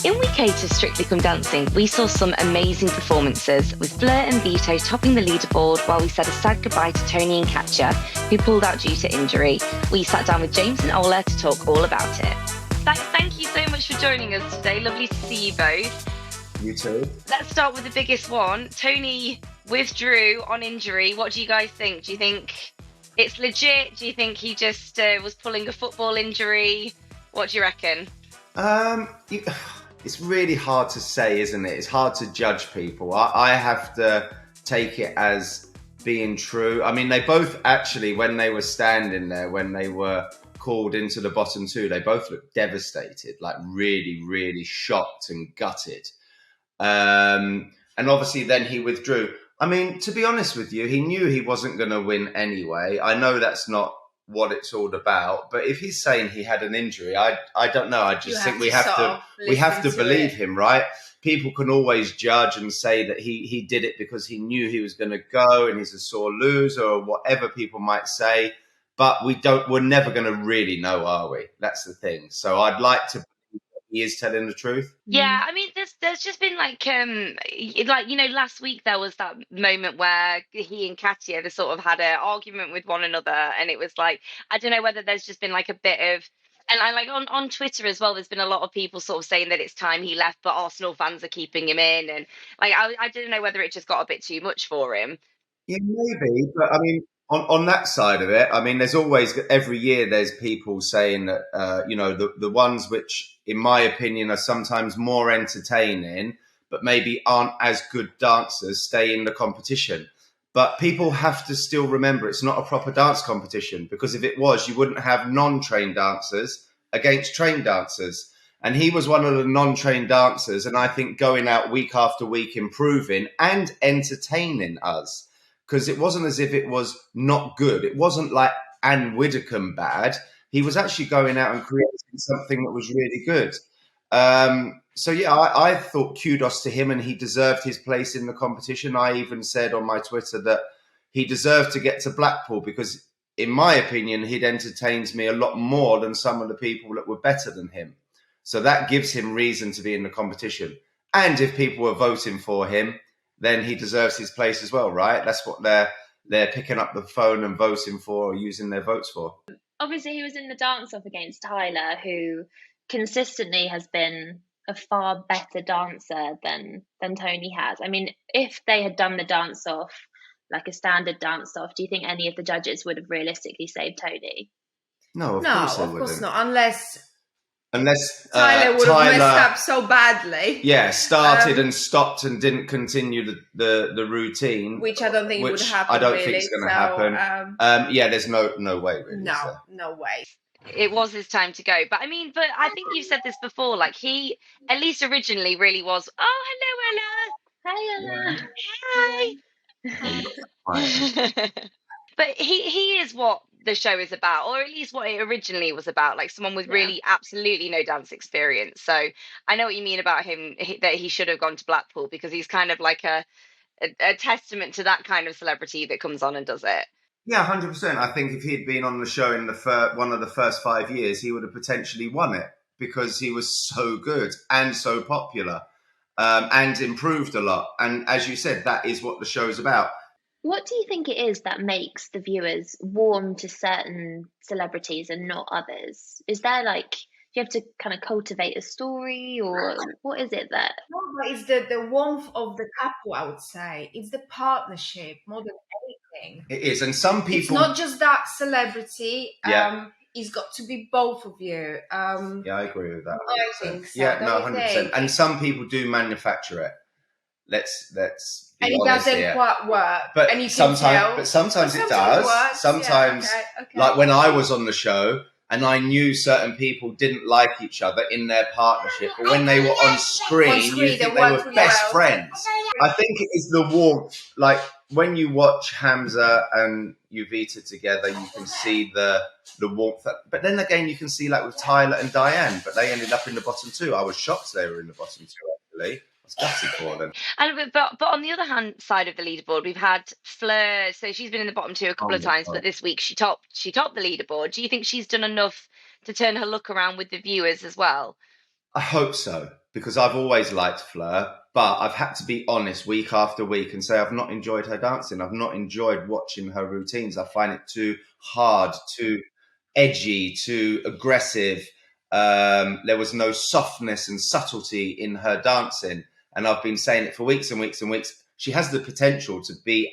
In week 8 of Strictly Come Dancing, we saw some amazing performances, with Fleur and Vito topping the leaderboard while we said a sad goodbye to Tony and Katja, who pulled out due to injury. We sat down with James and Ola to talk all about it. Thank you so much for joining us today. Lovely to see you both. You too. Let's start with the biggest one. Tony withdrew on injury. What do you guys think? Do you think it's legit? Do you think he just was pulling a football injury? What do you reckon? It's really hard to say, isn't it? It's hard to judge people. I have to take it as being true. I mean, they both actually, when they were standing there, when they were called into the bottom two, they both looked devastated, like really, really shocked and gutted. And obviously then he withdrew. I mean, to be honest with you, he knew he wasn't going to win anyway. I know that's not what it's all about, but if he's saying he had an injury, I don't know. I just think we have to believe him, right? People can always judge and say that he did it because he knew he was going to go and he's a sore loser or whatever people might say, but we're never going to really know, are we? That's the thing. So I'd like to believe that he is telling the truth. Yeah, I mean, there's just been last week there was that moment where he and Katya they sort of had an argument with one another, and it was like, I don't know whether there's just been like a bit of, and I like on Twitter as well, there's been a lot of people sort of saying that it's time he left, but Arsenal fans are keeping him in, and like I don't know whether it just got a bit too much for him. Yeah, maybe, but I mean, on that side of it, I mean, there's always every year there's people saying that the ones which, in my opinion, are sometimes more entertaining, but maybe aren't as good dancers, stay in the competition. But people have to still remember it's not a proper dance competition, because if it was, you wouldn't have non-trained dancers against trained dancers. And he was one of the non-trained dancers, and I think going out week after week, improving and entertaining us. Because it wasn't as if it was not good. It wasn't like Anne Widdecombe bad. He was actually going out and creating something that was really good. So, yeah, I thought kudos to him, and he deserved his place in the competition. I even said on my Twitter that he deserved to get to Blackpool because, in my opinion, he'd entertained me a lot more than some of the people that were better than him. So that gives him reason to be in the competition. And if people were voting for him, then he deserves his place as well, right? That's what they're picking up the phone and voting for or using their votes for. Obviously, he was in the dance-off against Tyler, who consistently has been a far better dancer than Tony has. I mean, if they had done the dance-off, like a standard dance-off, do you think any of the judges would have realistically saved Tony? No, of course they of wouldn't. course not, unless Tyler would have messed up so badly. Yeah, started and stopped and didn't continue the routine. Which I don't think would happen. I don't think it's going to happen. There's no way, really. No way. It was his time to go. But I think you've said this before, like he, at least originally, really was, oh, hello, Ella. Hi, Ella. Hi. But he is what the show is about, or at least what it originally was about, like someone with really absolutely no dance experience. So I know what you mean about him, that he should have gone to Blackpool, because he's kind of like a testament to that kind of celebrity that comes on and does it. Yeah, 100%. I think if he'd been on the show in one of the first 5 years, he would have potentially won it, because he was so good and so popular, and improved a lot. And as you said, that is what the show's about. What do you think it is that makes the viewers warm to certain celebrities and not others? Is there do you have to kind of cultivate a story, or what is it that? No, but it's the warmth of the couple, I would say. It's the partnership more than anything. It is, and some people... It's not just that celebrity. It's got to be both of you. Yeah, I agree with that. 100%. I think so. Yeah, no, 100%. And some people do manufacture it. Let's and it doesn't quite work. But and you sometimes it does. Works. Sometimes, okay. like when I was on the show and I knew certain people didn't like each other in their partnership, but when they were on screen you think they were best friends. I think it is the warmth. Like when you watch Hamza and Uvita together, you can see the warmth. But then again, you can see like with Tyler and Diane, but they ended up in the bottom two. I was shocked they were in the bottom two, actually. For them. But on the other hand side of the leaderboard, we've had Fleur. So she's been in the bottom two a couple of times, but this week she topped the leaderboard. Do you think she's done enough to turn her look around with the viewers as well? I hope so. because I've always liked Fleur, but I've had to be honest week after week and say I've not enjoyed her dancing. I've not enjoyed watching her routines. I find it too hard, too edgy, too aggressive. There was no softness and subtlety in her dancing. And I've been saying it for weeks and weeks and weeks. She has the potential to be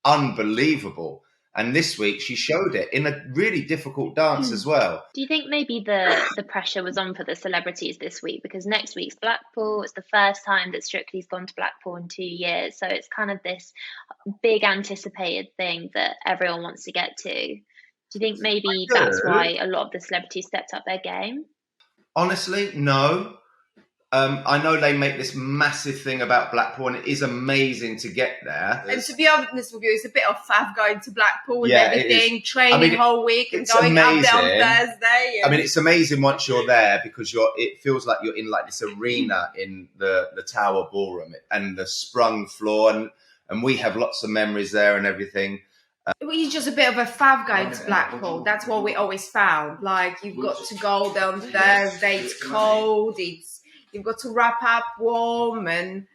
unbelievable. And this week she showed it in a really difficult dance as well. Do you think maybe the pressure was on for the celebrities this week? Because next week's Blackpool. It's the first time that Strictly's gone to Blackpool in 2 years. So it's kind of this big anticipated thing that everyone wants to get to. Do you think maybe that's why a lot of the celebrities stepped up their game? Honestly, no. I know they make this massive thing about Blackpool, and it is amazing to get there. And to be honest with you, it's a bit of faff going to Blackpool and Yeah, everything, training whole week and it's going up there on amazing. Thursday. I mean, it's amazing once you're there because it feels like you're in like this arena in the Tower Ballroom and the sprung floor, and we have lots of memories there and everything. It's just a bit of a faff going to Blackpool. That's what we always found. Like, you've got to go there on Thursday, it's cold, you've got to wrap up warm, and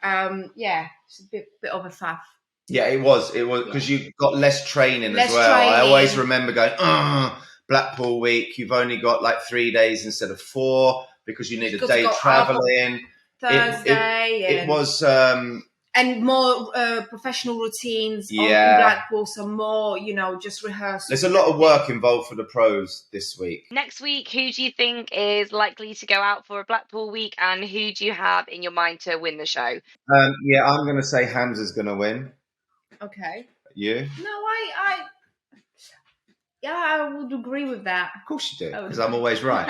it's a bit of a faff. Yeah, it was because you got less training as well. I always remember going, Blackpool week, you've only got like 3 days instead of 4 because you need a day traveling. Thursday. It was... and more professional routines in Blackpool, some more, just rehearsal. There's a lot of work involved for the pros this week. Next week, who do you think is likely to go out for a Blackpool week, and who do you have in your mind to win the show? I'm going to say Hamza's going to win. Okay. You? No, I would agree with that. Of course you do, because I'm always right.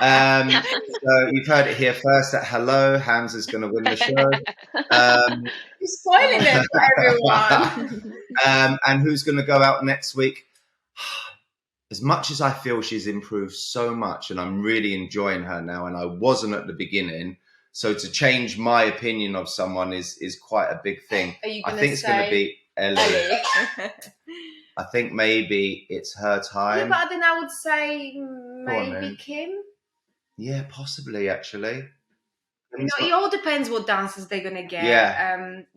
So you've heard it here first at Hello. Hamza's going to win the show. You're spoiling it for everyone. And who's going to go out next week? As much as I feel she's improved so much, and I'm really enjoying her now, and I wasn't at the beginning, so to change my opinion of someone is quite a big thing. I think it's going to be Ellie. I think maybe it's her time. Yeah, but then I would say maybe Kim. Yeah, possibly, actually. It all depends what dances they're going to get, and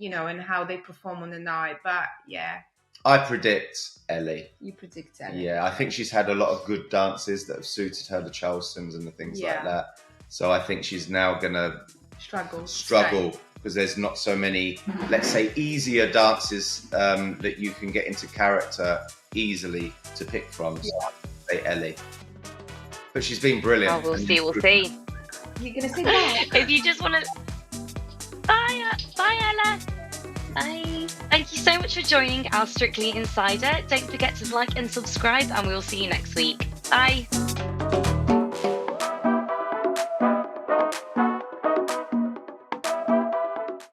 how they perform on the night. But, yeah. I predict Ellie. You predict Ellie. Yeah, I think she's had a lot of good dances that have suited her, the Charlestons and the things like that. So I think she's now going to struggle because there's not so many, let's say, easier dances that you can get into character easily to pick from. So I'd say Ellie. But she's been brilliant. Oh, we'll see. You're going to say that? If you just want to... Bye, Ella. Bye. Thank you so much for joining our Strictly Insider. Don't forget to like and subscribe, and we will see you next week. Bye.